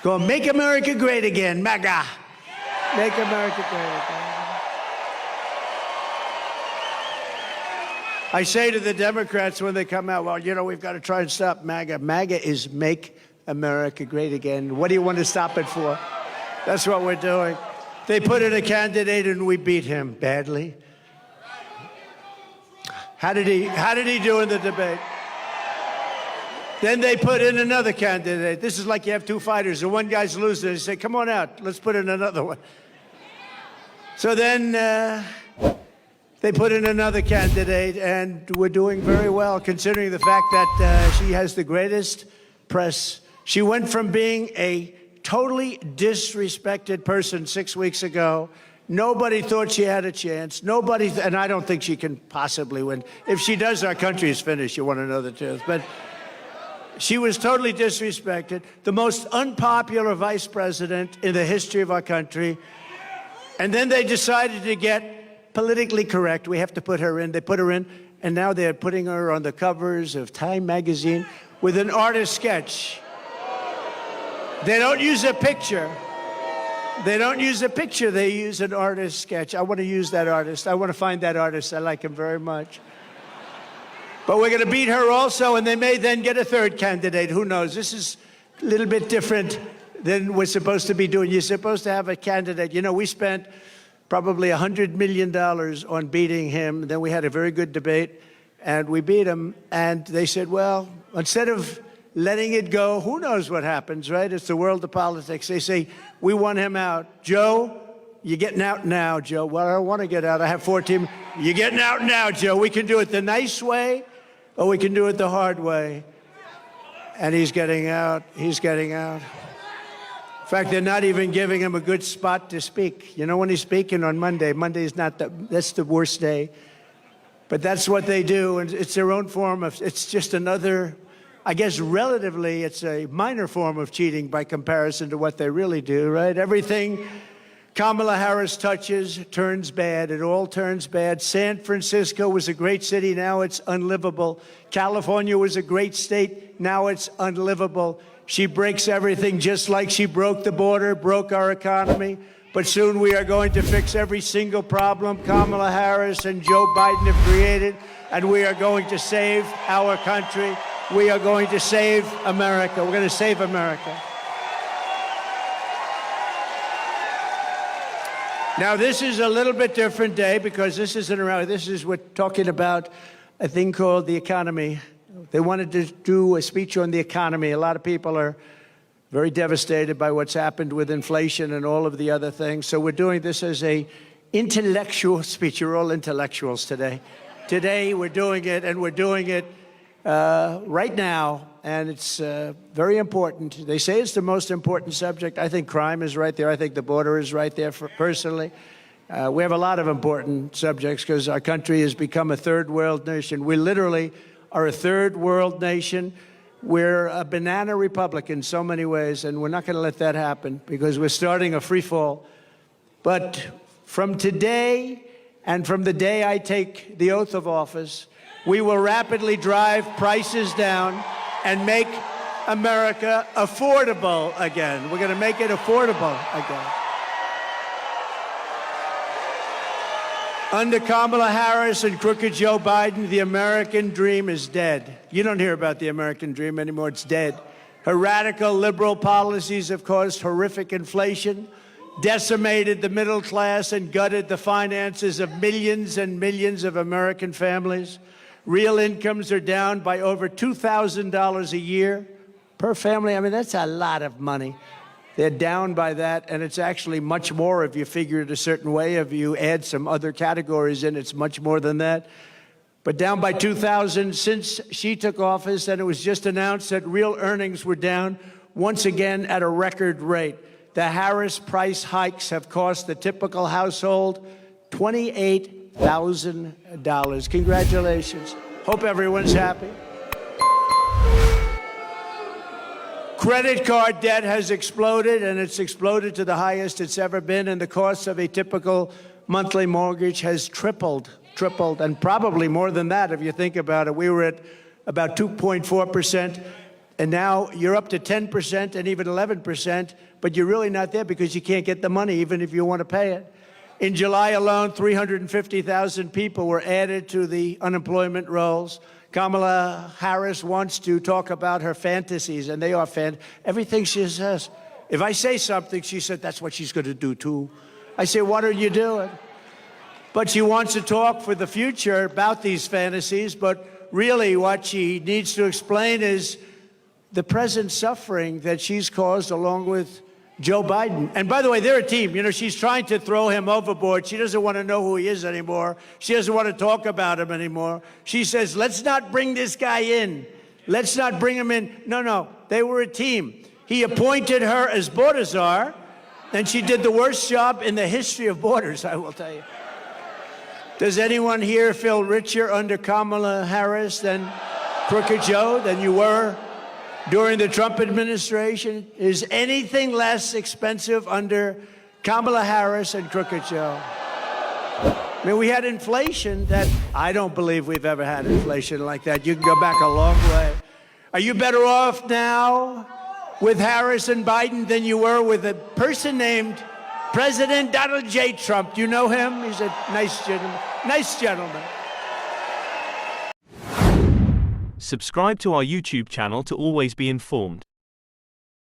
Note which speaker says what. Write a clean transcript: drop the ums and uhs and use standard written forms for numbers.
Speaker 1: called Make America Great Again, MAGA. Make America Great Again. I say to the Democrats when they come out, well, you know, we've got to try and stop MAGA. MAGA is Make America Great Again. What do you want to stop it for? That's what we're doing. They put in a candidate and we beat him badly. How did he do in the debate? Then they put in another candidate. This is like you have two fighters and one guy's losing. They say, come on out, let's put in another one. So then they put in another candidate, and we're doing very well, considering the fact that she has the greatest press. She went from being a totally disrespected person 6 weeks ago. Nobody thought she had a chance. Nobody, and I don't think she can possibly win. If she does, our country is finished. You want to know the truth. But she was totally disrespected, the most unpopular vice president in the history of our country. And then they decided to get politically correct. We have to put her in. They put her in, and now they're putting her on the covers of Time magazine with an artist sketch. They don't use a picture. They don't use a picture. They use an artist sketch. I want to use that artist. I want to find that artist. I like him very much. But we're going to beat her also, and they may then get a third candidate. Who knows? This is a little bit different than we're supposed to be doing. You're supposed to have a candidate. You know, we spent probably $100 million on beating him. Then we had a very good debate, and we beat him. And they said, well, instead of letting it go, who knows what happens, right? It's the world of politics. They say, we want him out. Joe, you're getting out now, Joe. Well, I don't want to get out. I have 14. You're getting out now, Joe. We can do it the nice way, or we can do it the hard way. And he's getting out. He's getting out. In fact, they're not even giving him a good spot to speak. You know, when he's speaking on Monday, Monday's not that's the worst day. But that's what they do, and it's their own form of, it's just another, I guess relatively, it's a minor form of cheating by comparison to what they really do, right? Everything Kamala Harris touches turns bad. It all turns bad. San Francisco was a great city. Now it's unlivable. California was a great state. Now it's unlivable. She breaks everything, just like she broke the border, broke our economy. But soon we are going to fix every single problem Kamala Harris and Joe Biden have created, and we are going to save our country. We are going to save America. We're going to save America. Now, this is a little bit different day because this isn't around. This is we're talking about a thing called the economy. They wanted to do a speech on the economy. A lot of people are very devastated by what's happened with inflation and all of the other things. So we're doing this as a intellectual speech. You're all intellectuals today. Today we're doing it, and we're doing it right now, and it's very important. They say it's the most important subject. I think crime is right there. I think the border is right there, personally. We have a lot of important subjects because our country has become a third world nation. We literally are a third world nation. We're a banana republic in so many ways, and we're not going to let that happen because we're starting a free fall. But from today and from the day I take the oath of office, we will rapidly drive prices down and make America affordable again. We're going to make it affordable again. Under Kamala Harris and crooked Joe Biden, the American dream is dead. You don't hear about the American dream anymore. It's dead. Her radical liberal policies have caused horrific inflation, decimated the middle class, and gutted the finances of millions and millions of American families. Real incomes are down by over $2,000 a year per family. I mean, that's a lot of money. They're down by that, and it's actually much more if you figure it a certain way. If you add some other categories in, it's much more than that. But down by 2,000 since she took office, and it was just announced that real earnings were down once again at a record rate. The Harris price hikes have cost the typical household $28,000. Congratulations. Hope everyone's happy. Credit card debt has exploded, and it's exploded to the highest it's ever been, and the cost of a typical monthly mortgage has tripled, and probably more than that if you think about it. We were at about 2.4%. And now you're up to 10% and even 11%, but you're really not there because you can't get the money even if you want to pay it. In July alone, 350,000 people were added to the unemployment rolls. Kamala Harris wants to talk about her fantasies, and they are everything she says. If I say something, she said, that's what she's going to do, too. I say, what are you doing? But she wants to talk for the future about these fantasies, but really what she needs to explain is the present suffering that she's caused along with Joe Biden. And by the way, they're a team. You know, she's trying to throw him overboard. She doesn't want to know who he is anymore. She doesn't want to talk about him anymore. She says, let's not bring this guy in. Let's not bring him in. No, they were a team. He appointed her as border czar, and she did the worst job in the history of borders, I will tell you. Does anyone here feel richer under Kamala Harris than Crooked Joe, than you were during the Trump administration? Is anything less expensive under Kamala Harris and Crooked Joe? I mean, we had inflation that I don't believe we've ever had inflation like that. You can go back a long way. Are you better off now with Harris and Biden than you were with a person named President Donald J. Trump? Do you know him? He's a nice gentleman. Nice gentleman.
Speaker 2: Subscribe to our YouTube channel to always be informed.